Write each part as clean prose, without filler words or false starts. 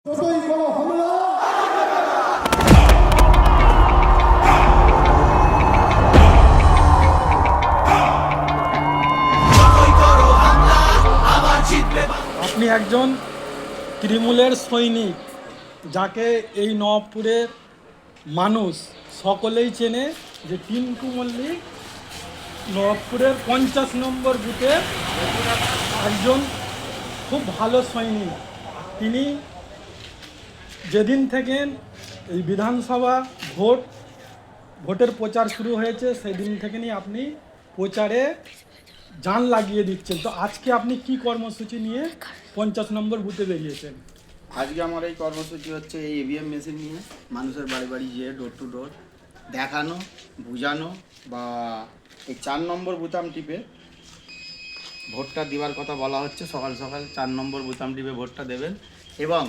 আপনি একজন তৃণমূলের সৈনিক, যাকে এই নবাবপুরের মানুষ সকলেই চেনে, যে টিঙ্কু মল্লিক নবাবপুরের 50 নম্বর বুথে একজন খুব ভালো সৈনিক। তিনি যেদিন থেকে এই বিধানসভা ভোটের প্রচার শুরু হয়েছে সেদিন থেকে আপনি প্রচারে জান লাগিয়ে দিচ্ছেন। তো আজকে আপনি কি কর্মসূচি নিয়ে 50 নম্বর বুথে বেরিয়েছেন? আজকে আমার এই কর্মসূচি হচ্ছে এই ইভিএম মেশিন নিয়ে মানুষের বাড়ি বাড়ি গিয়ে ডোর টু ডোর দেখানো, বুঝানো, বা এই 4 নম্বর বোতাম টিপে ভোটটা দেওয়ার কথা বলা হচ্ছে। সকাল সকাল 4 নম্বর বোতাম টিপে ভোটটা দেবেন, এবং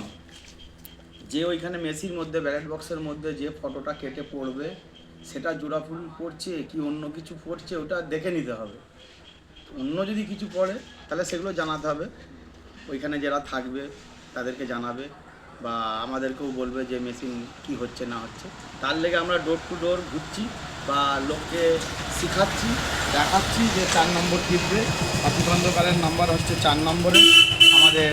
যে ওইখানে মেশির মধ্যে ব্যালট বক্সের মধ্যে যে ফটোটা কেটে পড়বে সেটা জোড়াফুল পড়ছে কি অন্য কিছু পড়ছে ওটা দেখে নিতে হবে। অন্য যদি কিছু পড়ে তাহলে সেগুলো জানাতে হবে, ওইখানে যারা থাকবে তাদেরকে জানাবে, বা আমাদেরকেও বলবে যে মেশিন কি হচ্ছে না হচ্ছে। তার লেগে আমরা ডোর টু ডোর ঘুরছি বা লোককে শেখাচ্ছি, দেখাচ্ছি যে 4 নম্বর টিপবে। প্রতিবন্ধকালের নাম্বার হচ্ছে 4 নম্বরে আমাদের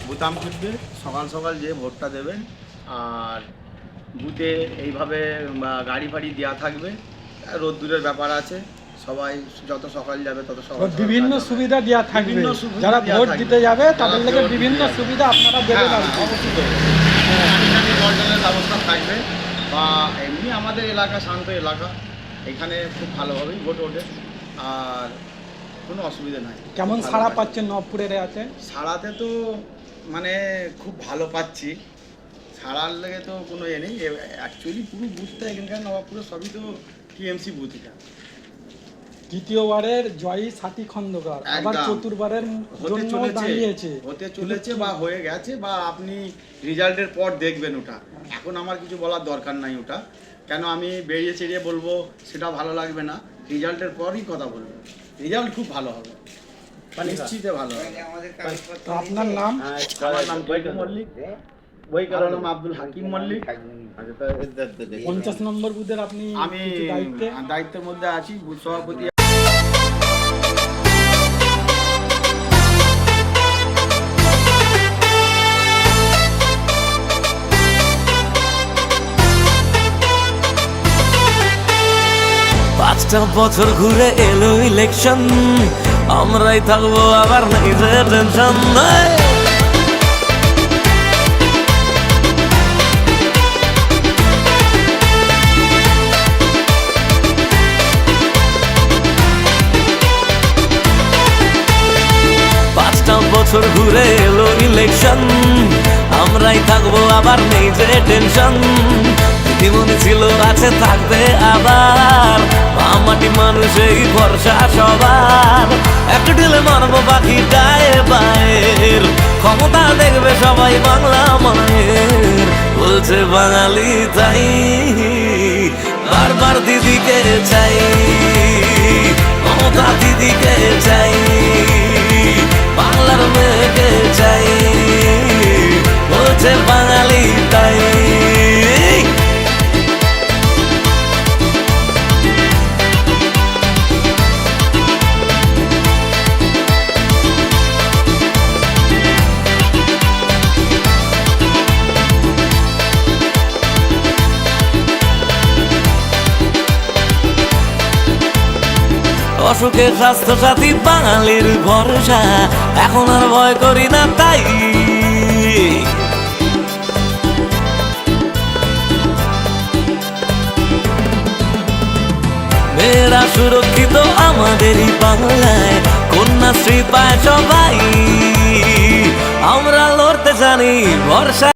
বোতাম টিপবে। সকাল সকাল যে ভোটটা দেবেন, আর বুথে এইভাবে গাড়ি ফাড়ি দেওয়া থাকবে। রোদ্দুরের ব্যাপার আছে, সবাই যত সকাল যাবে তত সকাল বিভিন্ন সুবিধা দেওয়া থাকবে। যারা ভোট দিতে যাবে তাদের লেগে বিভিন্ন সুবিধা আপনারা দেবেন। অবশ্যই ব্যবস্থা থাকবে, বা এমনি আমাদের এলাকা শান্ত এলাকা, এখানে খুব ভালোভাবেই ভোট ওঠে, আর কোনো অসুবিধা নাই। কেমন সাড়া পাচ্ছেন নবাবপুরের? আছে সাড়াতে তো মানে খুব ভালো পাচ্ছি, সাড়ার লেগে তো কোনো এ নেই। অ্যাকচুয়ালি পুরো বুথটা এখানকার নবাবপুরে সবই তো টিএমসি বুথ। এটা দ্বিতীয়বারের জয়ী সাথী খন্দকার আবার চতুর্থবারের হতে চলেছে বা হয়ে গেছে, বা আপনি রেজাল্টের পর দেখবেন। ওটা এখন আমার কিছু বলার দরকার নাই। ওটা কেন আমি বেরিয়ে চেরিয়ে বলবো সেটা ভালো লাগবে না, রেজাল্টের পরই কথা বলবো। রেজাল্ট খুব ভালো হবে, নিশ্চিত ভালো হবে। আপনার নাম? আমার নাম টিঙ্কু মল্লিক, ওই কারণে আব্দুল হাকিম মল্লিক। 50 নম্বর বুথের আপনি? আমি দায়িত্বের মধ্যে আছি, বুথ সভাপতি। 5টা বছর ঘুরে এলো ইলেকশন, আমরাই থাকবো আবার নাই যে টেনশন। 5টা বছর ঘুরে এলো ইলেকশন, আমরাই থাকবো আবার নেই যে টেনশন। মনে ছিল আছে থাকবে আবার, মাটি মানুষের ভরসা সবার। একটা ঢেলে মারবো বাকি গায়ে বায়ের, ক্ষমতা দেখবে সবাই বাংলা মায়ের। বলছে বাঙালি তাই বারবার দিদিকে চাই, মমতা দিদিকে চাই, বাংলার মেয়েকে চাই। বলছে বাঙালি তাই। অসুখে স্বাস্থ্য সাথী বাঙালির ভরসা, এখন আর ভয় করি না তাই। মেয়েরা সুরক্ষিত আমাদেরই বাংলায়, কন্যাশ্রী পায় সবাই। আমরা লড়তে জানি ভরসা।